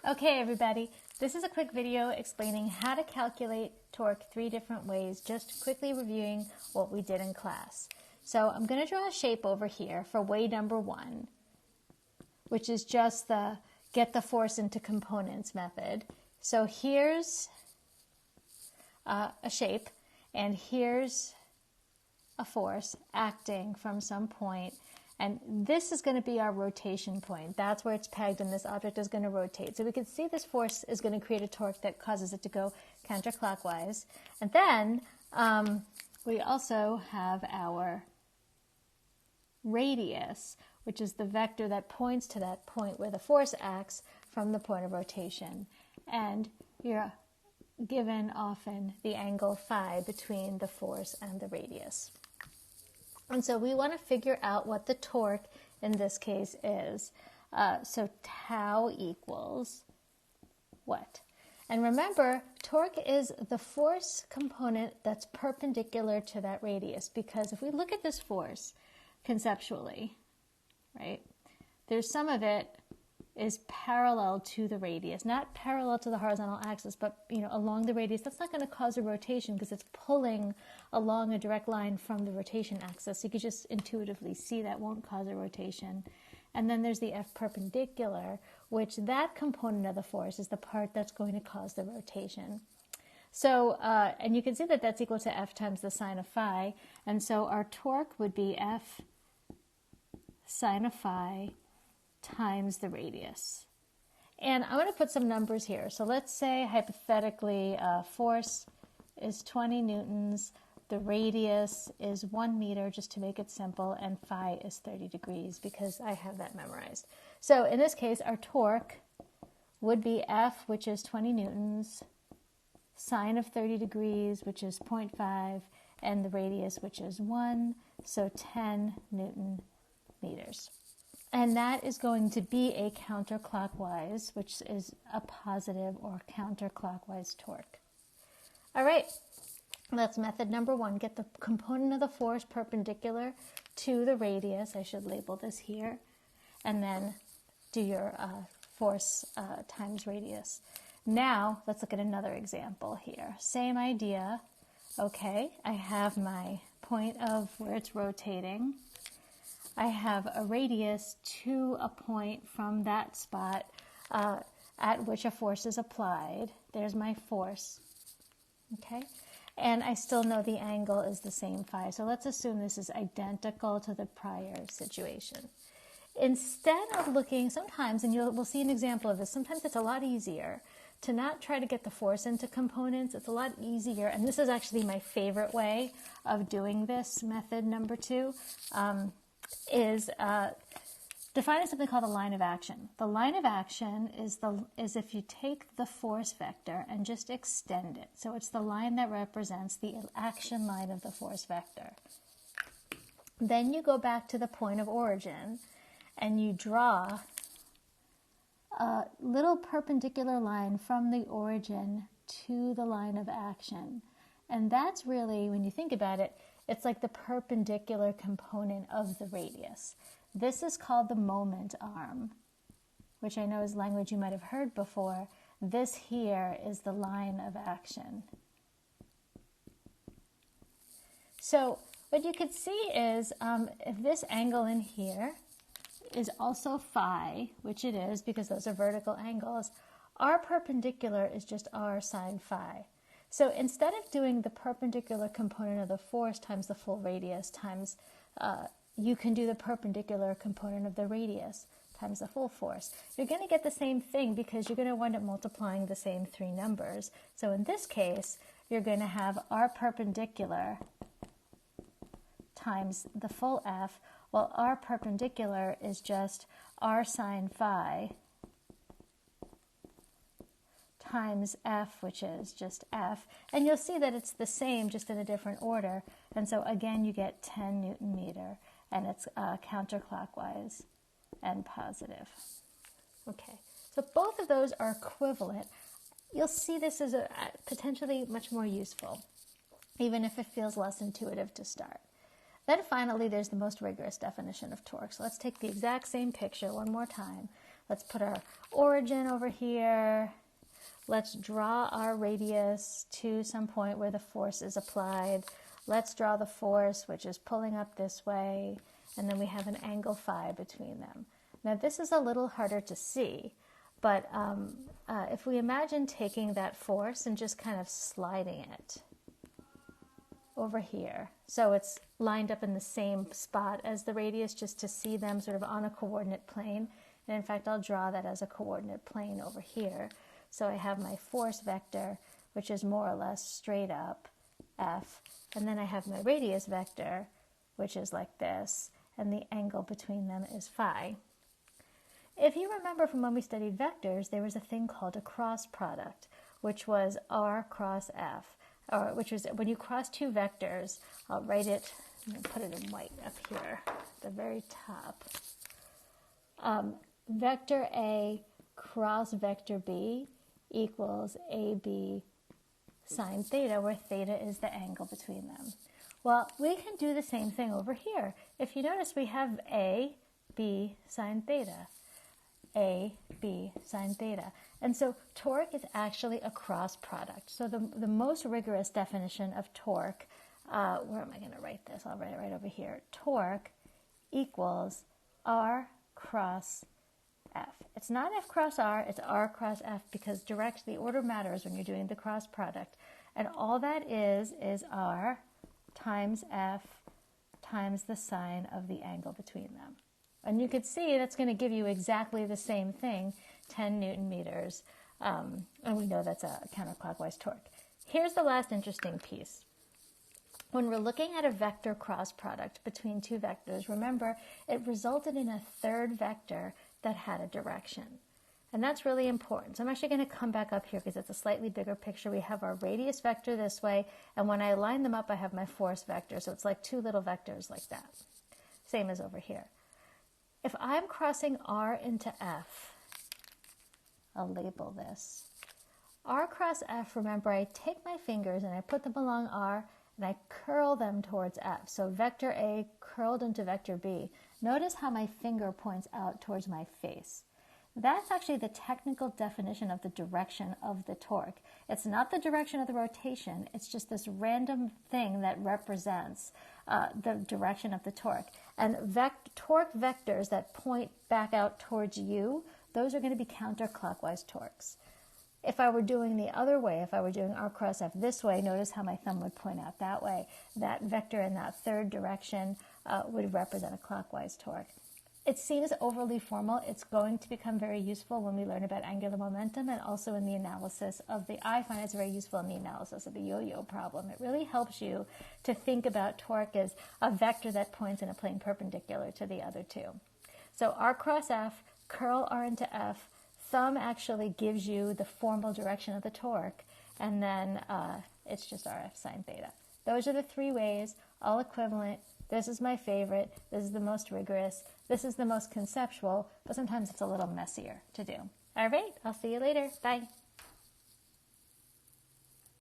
Okay, everybody, this is a quick video explaining how to calculate torque 3 different ways, just quickly reviewing what we did in class. So I'm going to draw a shape over here for way number 1, which is just the get the force into components method. So here's a shape, and here's a force acting from some point. And this is going to be our rotation point. That's where it's pegged, and this object is going to rotate. So we can see this force is going to create a torque that causes it to go counterclockwise. And then we also have our radius, which is the vector that points to that point where the force acts from the point of rotation. And you're given often the angle phi between the force and the radius. And so we want to figure out what the torque in this case is. So tau equals what? And remember, torque is the force component that's perpendicular to that radius, because if we look at this force conceptually, right, there's some of it is parallel to the radius, not parallel to the horizontal axis, but along the radius. That's not going to cause a rotation because it's pulling along a direct line from the rotation axis. You could just intuitively see that won't cause a rotation. And then there's the F perpendicular, which that component of the force is the part that's going to cause the rotation. So, and you can see that that's equal to F times the sine of phi. And so our torque would be F sine of phi times the radius. And I'm going to put some numbers here. So let's say hypothetically force is 20 newtons, the radius is 1 meter, just to make it simple, and phi is 30 degrees because I have that memorized. So in this case, our torque would be F, which is 20 newtons, sine of 30 degrees, which is 0.5, and the radius, which is 1, so 10 Newton meters. And that is going to be a counterclockwise, which is a positive or counterclockwise torque. All right, that's method number 1. Get the component of the force perpendicular to the radius. I should label this here. And then do your force times radius. Now, let's look at another example here. Same idea. Okay, I have my point of where it's rotating. I have a radius to a point from that spot at which a force is applied. There's my force, okay? And I still know the angle is the same phi. So let's assume this is identical to the prior situation. Instead of looking, sometimes, and we'll see an example of this, sometimes it's a lot easier to not try to get the force into components. It's a lot easier, and this is actually my favorite way of doing this, method number 2. Is defined as something called the line of action. The line of action is if you take the force vector and just extend it. So it's the line that represents the action line of the force vector. Then you go back to the point of origin and you draw a little perpendicular line from the origin to the line of action. And that's really, when you think about it, it's like the perpendicular component of the radius. This is called the moment arm, which I know is language you might have heard before. This here is the line of action. So what you could see is if this angle in here is also phi, which it is because those are vertical angles, our perpendicular is just r sine phi. So instead of doing the perpendicular component of the force times the full radius times, you can do the perpendicular component of the radius times the full force. You're going to get the same thing because you're going to wind up multiplying the same 3 numbers. So in this case, you're going to have r perpendicular times the full F, while r perpendicular is just r sine phi times F, which is just F. And you'll see that it's the same, just in a different order. And so again, you get 10 Newton meter, and it's counterclockwise and positive. Okay, so both of those are equivalent. You'll see this is potentially much more useful, even if it feels less intuitive to start. Then finally, there's the most rigorous definition of torque. So let's take the exact same picture one more time. Let's put our origin over here. Let's draw our radius to some point where the force is applied. Let's draw the force, which is pulling up this way, and then we have an angle phi between them. Now this is a little harder to see, but if we imagine taking that force and just kind of sliding it over here, so it's lined up in the same spot as the radius, just to see them sort of on a coordinate plane. And in fact, I'll draw that as a coordinate plane over here. So I have my force vector, which is more or less straight up, F, and then I have my radius vector, which is like this, and the angle between them is phi. If you remember from when we studied vectors, there was a thing called a cross product, which was R cross F, or which was when you cross two vectors. I'll write it, I'm going to put it in white up here at the very top. Vector A cross vector B equals AB sine theta, where theta is the angle between them. Well, we can do the same thing over here. If you notice, we have A, B sine theta. A, B sine theta. And so torque is actually a cross product. So the most rigorous definition of torque, where am I going to write this? I'll write it right over here. Torque equals R cross F. It's not F cross R, it's R cross F, because the order matters when you're doing the cross product. And all that is R times F times the sine of the angle between them. And you could see that's going to give you exactly the same thing, 10 Newton meters. And we know that's a counterclockwise torque. Here's the last interesting piece. When we're looking at a vector cross product between two vectors, remember, it resulted in a third vector that had a direction. And that's really important. So I'm actually going to come back up here because it's a slightly bigger picture. We have our radius vector this way, and when I line them up, I have my force vector. So it's like two little vectors like that. Same as over here. If I'm crossing R into F, I'll label this. R cross F, remember, I take my fingers and I put them along R and I curl them towards F. So vector A curled into vector B. Notice how my finger points out towards my face. That's actually the technical definition of the direction of the torque. It's not the direction of the rotation, it's just this random thing that represents the direction of the torque. And torque vectors that point back out towards you, those are going to be counterclockwise torques. If I were doing the other way, if I were doing R cross F this way, notice how my thumb would point out that way. That vector in that third direction would represent a clockwise torque. It seems overly formal. It's going to become very useful when we learn about angular momentum and also in the analysis of I find it's very useful in the analysis of the yo-yo problem. It really helps you to think about torque as a vector that points in a plane perpendicular to the other two. So R cross F, curl R into F, thumb actually gives you the formal direction of the torque, and then it's just RF sine theta. Those are the three ways, all equivalent. This is my favorite. This is the most rigorous. This is the most conceptual, but sometimes it's a little messier to do. All right, I'll see you later. Bye.